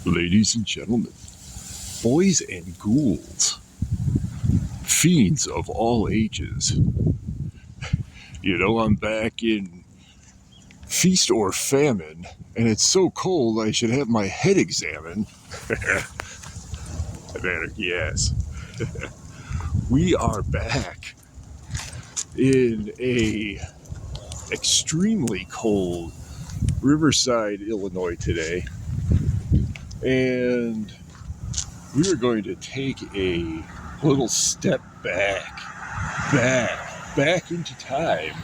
Ladies and gentlemen, boys and ghouls, fiends of all ages. I'm back in feast or famine, and it's so cold I should have my head examined. Yes. We are back in a extremely cold Riverside, Illinois today, and we are going to take a little step back into time,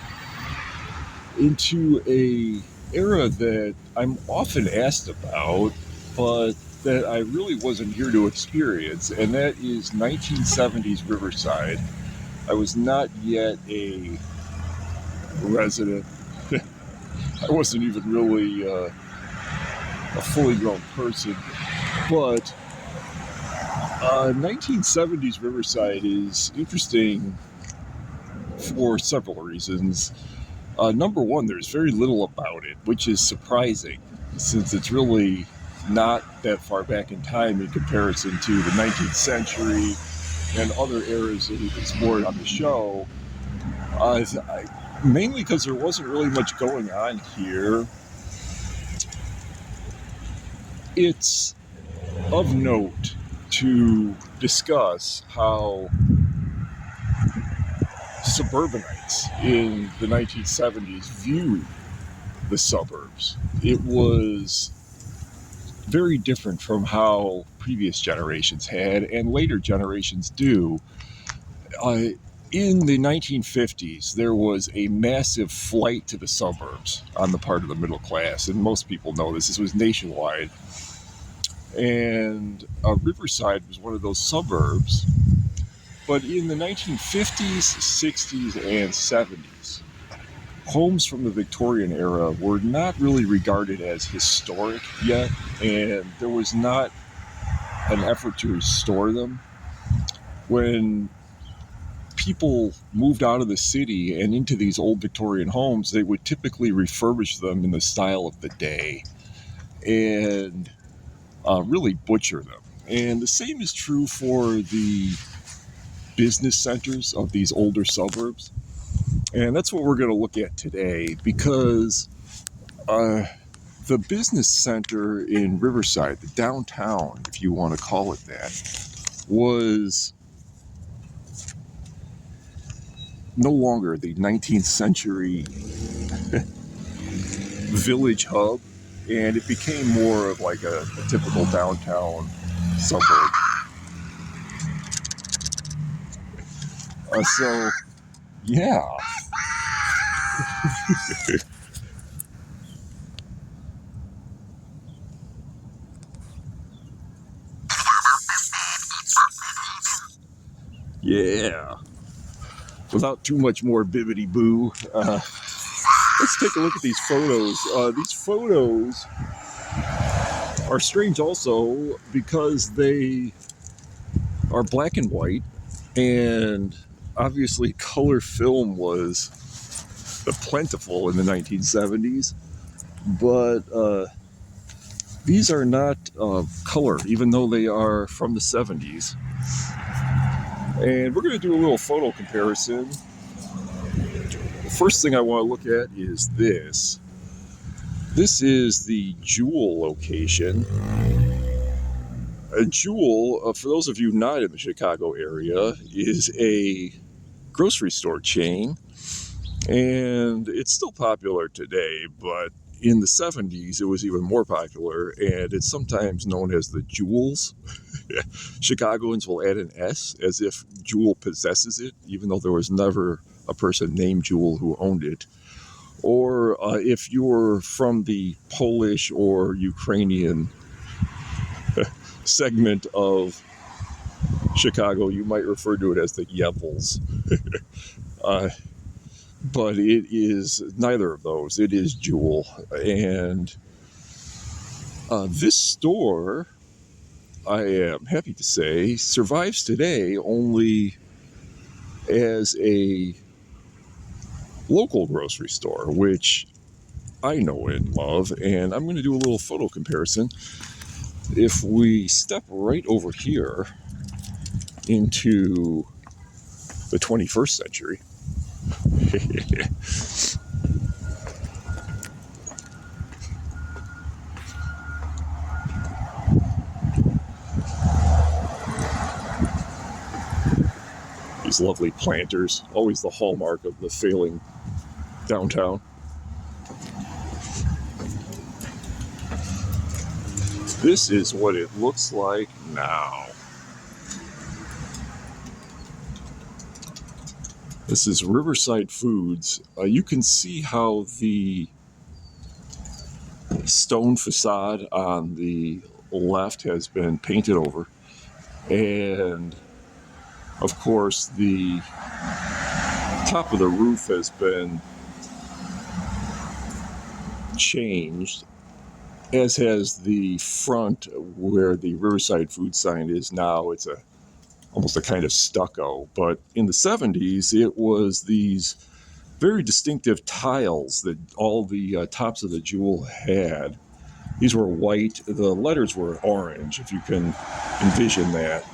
into a era that I'm often asked about, but that I really wasn't here to experience, and that is 1970s Riverside. I was not yet a resident. I wasn't even really a fully grown person, but 1970s Riverside is interesting for several reasons. Number one, there's very little about it, which is surprising, since it's really not that far back in time in comparison to the 19th century and other eras that we've explored on the show. Mainly because there wasn't really much going on here. It's of note to discuss how suburbanites in the 1970s viewed the suburbs. It was very different from how previous generations had and later generations do. In the 1950s, there was a massive flight to the suburbs on the part of the middle class, and most people know this. This was nationwide. And Riverside was one of those suburbs. But in the 1950s, 60s, and 70s, homes from the Victorian era were not really regarded as historic yet, and there was not an effort to restore them. When people moved out of the city and into these old Victorian homes, they would typically refurbish them in the style of the day and really butcher them. And the same is true for the business centers of these older suburbs. And that's what we're going to look at today, because the business center in Riverside, the downtown, if you want to call it that, was no longer the 19th century village hub, and it became more of like a typical downtown suburb. Yeah. Yeah. Without too much more bibbity-boo, let's take a look at these photos. These photos are strange also because they are black and white, and obviously color film was plentiful in the 1970s, but these are not color, even though they are from the 70s. And we're going to do a little photo comparison. The first thing I want to look at is this. This is the Jewel location. A Jewel, for those of you not in the Chicago area, is a grocery store chain, and it's still popular today, but in the 70s it was even more popular, and it's sometimes known as the Jewels. Chicagoans will add an S as if Jewel possesses it, even though there was never a person named Jewel who owned it. Or if you're from the Polish or Ukrainian segment of Chicago, you might refer to it as the Yevels. But it is neither of those. It is Jewel. And this store, I am happy to say, survives today only as a local grocery store, which I know and love. And I'm going to do a little photo comparison. If we step right over here into the 21st century, these lovely planters, always the hallmark of the failing downtown. This is what it looks like now. This is Riverside Foods. You can see how the stone facade on the left has been painted over. And of course, the top of the roof has been changed, as has the front where the Riverside Food sign is now. It's almost a kind of stucco. But in the 70s, it was these very distinctive tiles that all the tops of the jewel had. These were white. The letters were orange, if you can envision that.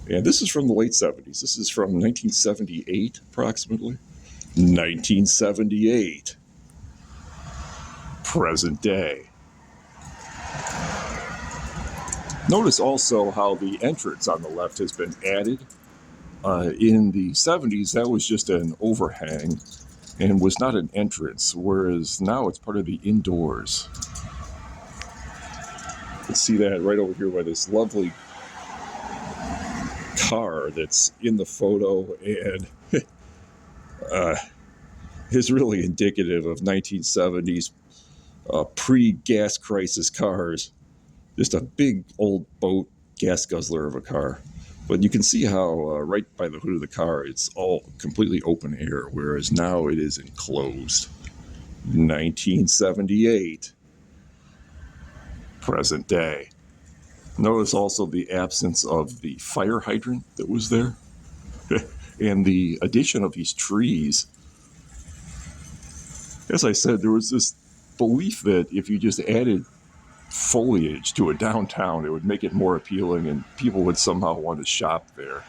And this is from the late 70s. This is from 1978, approximately. 1978. Present day. Notice also how the entrance on the left has been added. In the 70s, that was just an overhang and was not an entrance, whereas now it's part of the indoors. You can see that right over here by this lovely car that's in the photo, and is really indicative of 1970s pre-gas crisis cars. Just a big old boat gas guzzler of a car. But you can see how right by the hood of the car, it's all completely open air, whereas now it is enclosed. 1978. Present day. Notice also the absence of the fire hydrant that was there. And the addition of these trees. As I said, there was this belief that if you just added foliage to a downtown, it would make it more appealing and people would somehow want to shop there.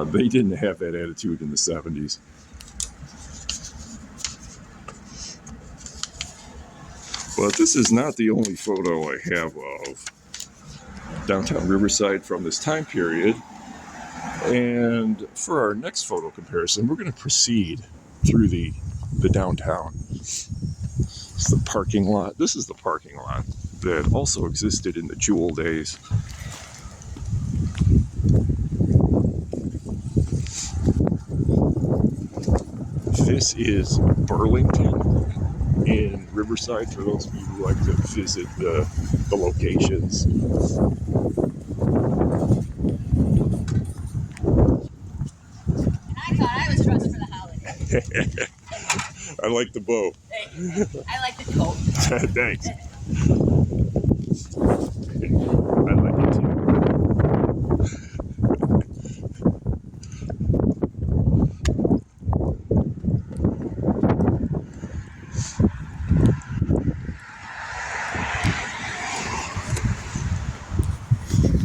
They didn't have that attitude in the 70s. But this is not the only photo I have of downtown Riverside from this time period. And for our next photo comparison, we're going to proceed through the downtown. It's the parking lot. This is the parking lot that also existed in the Jewel days. This is Burlington in Riverside, for those of you who like to visit the locations. I thought I was dressed for the holiday. I like the bow. I like the coat. Thanks. I like it too.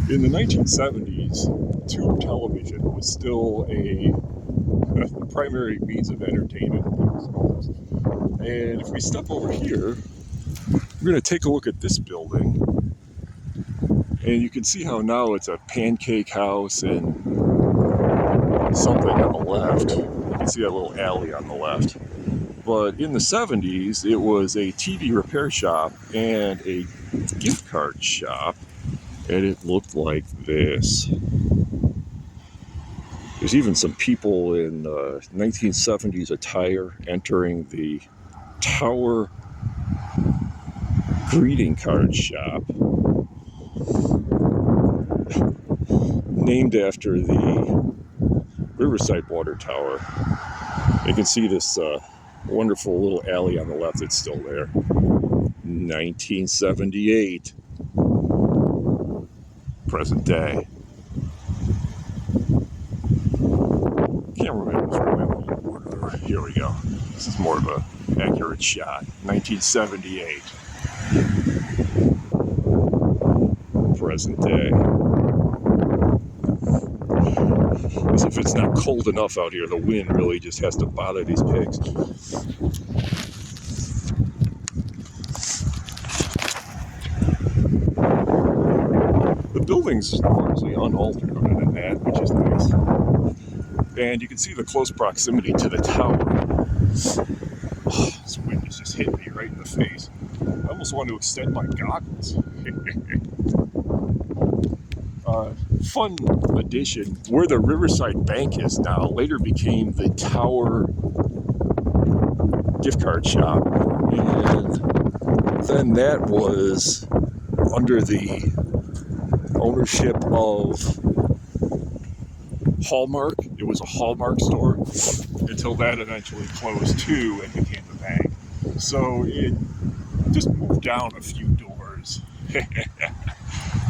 In the 1970s, tube television was still a primary means of entertainment in people's homes. And if we step over here, we're going to take a look at this building. And you can see how now it's a pancake house and something on the left. You can see that little alley on the left. But in the 70s, it was a TV repair shop and a gift card shop. And it looked like this. There's even some people in 1970s attire entering the Tower greeting card shop, named after the Riverside Water Tower. You can see this wonderful little alley on the left that's still there. 1978. Present day. Can't remember. Here we go. This is more of a accurate shot. 1978. Present day. As if it's not cold enough out here, the wind really just has to bother these pigs. The building's largely unaltered other than that, which is nice. And you can see the close proximity to the tower. Oh, this wind is just hitting me right in the face. I almost want to extend my goggles. Fun addition, where the Riverside Bank is now later became the Tower gift card shop. And then that was under the ownership of Hallmark. It was a Hallmark store until that eventually closed too and became the bank. So it just moved down a few doors.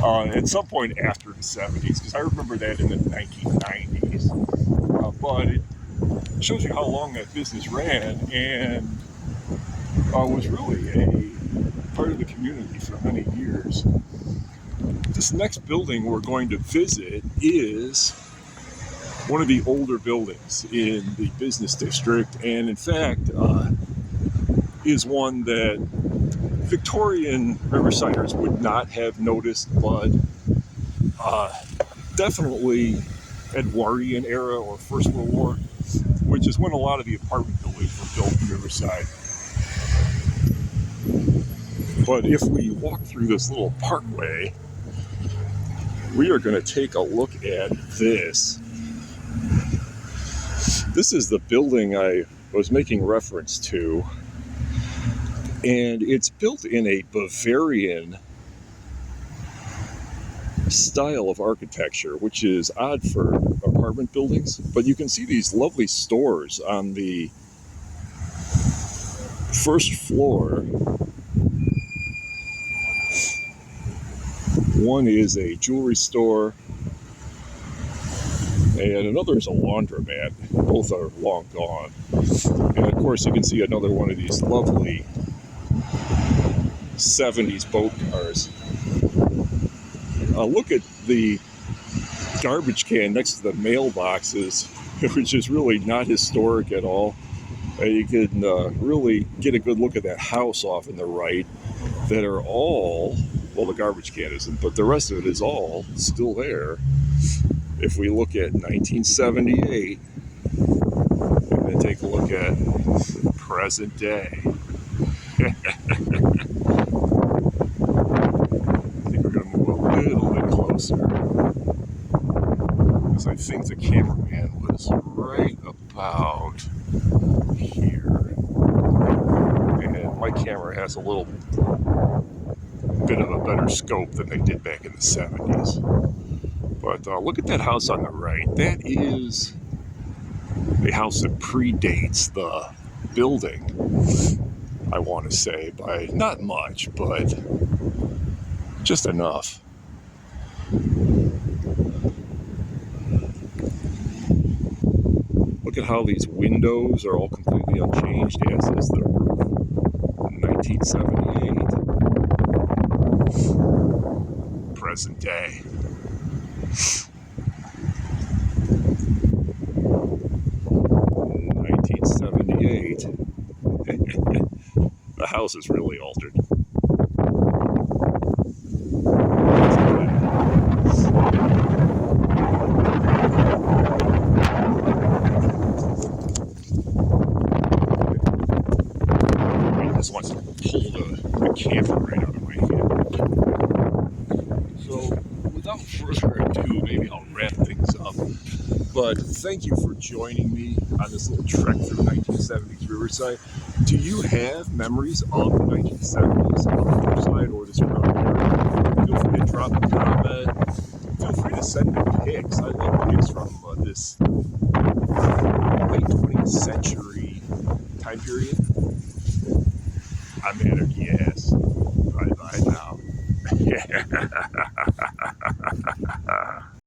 At some point after the 70s, because I remember that in the 1990s. But it shows you how long that business ran and was really a part of the community for many years. This next building we're going to visit is one of the older buildings in the business district, and in fact is one that Victorian Riversiders would not have noticed, but definitely Edwardian era or First World War, which is when a lot of the apartment buildings were built in Riverside. But if we walk through this little parkway, we are going to take a look at this. This is the building I was making reference to, and it's built in a Bavarian style of architecture, which is odd for apartment buildings. But you can see these lovely stores on the first floor. One is a jewelry store, and another is a laundromat. Both are long gone. And of course, you can see another one of these lovely 70s boat cars. Look at the garbage can next to the mailboxes, which is really not historic at all. You can really get a good look at that house off in the right that are all, well, the garbage can isn't, but the rest of it is all still there. If we look at 1978 and then take a look at present day. I think we're going to move a little bit closer, because I think the cameraman was right about here. And my camera has a little bit of a better scope than they did back in the 70s. But look at that house on the right. That is a house that predates the building, I want to say, by not much, but just enough. Look at how these windows are all completely unchanged, as is the roof. 1978. Present day. The house is really altered. I just want to pull the camera right out of my hand. So, without further ado, maybe I'll wrap things up. But thank you for joining me on this little trek through 1970s Riverside. Do you have memories of the 1970s on the Riverside or the surrounding area? Feel free to drop a comment. Feel free to send me pics. I love pics from this late 20th century time period. I'm Anarchy Ass. Bye bye now.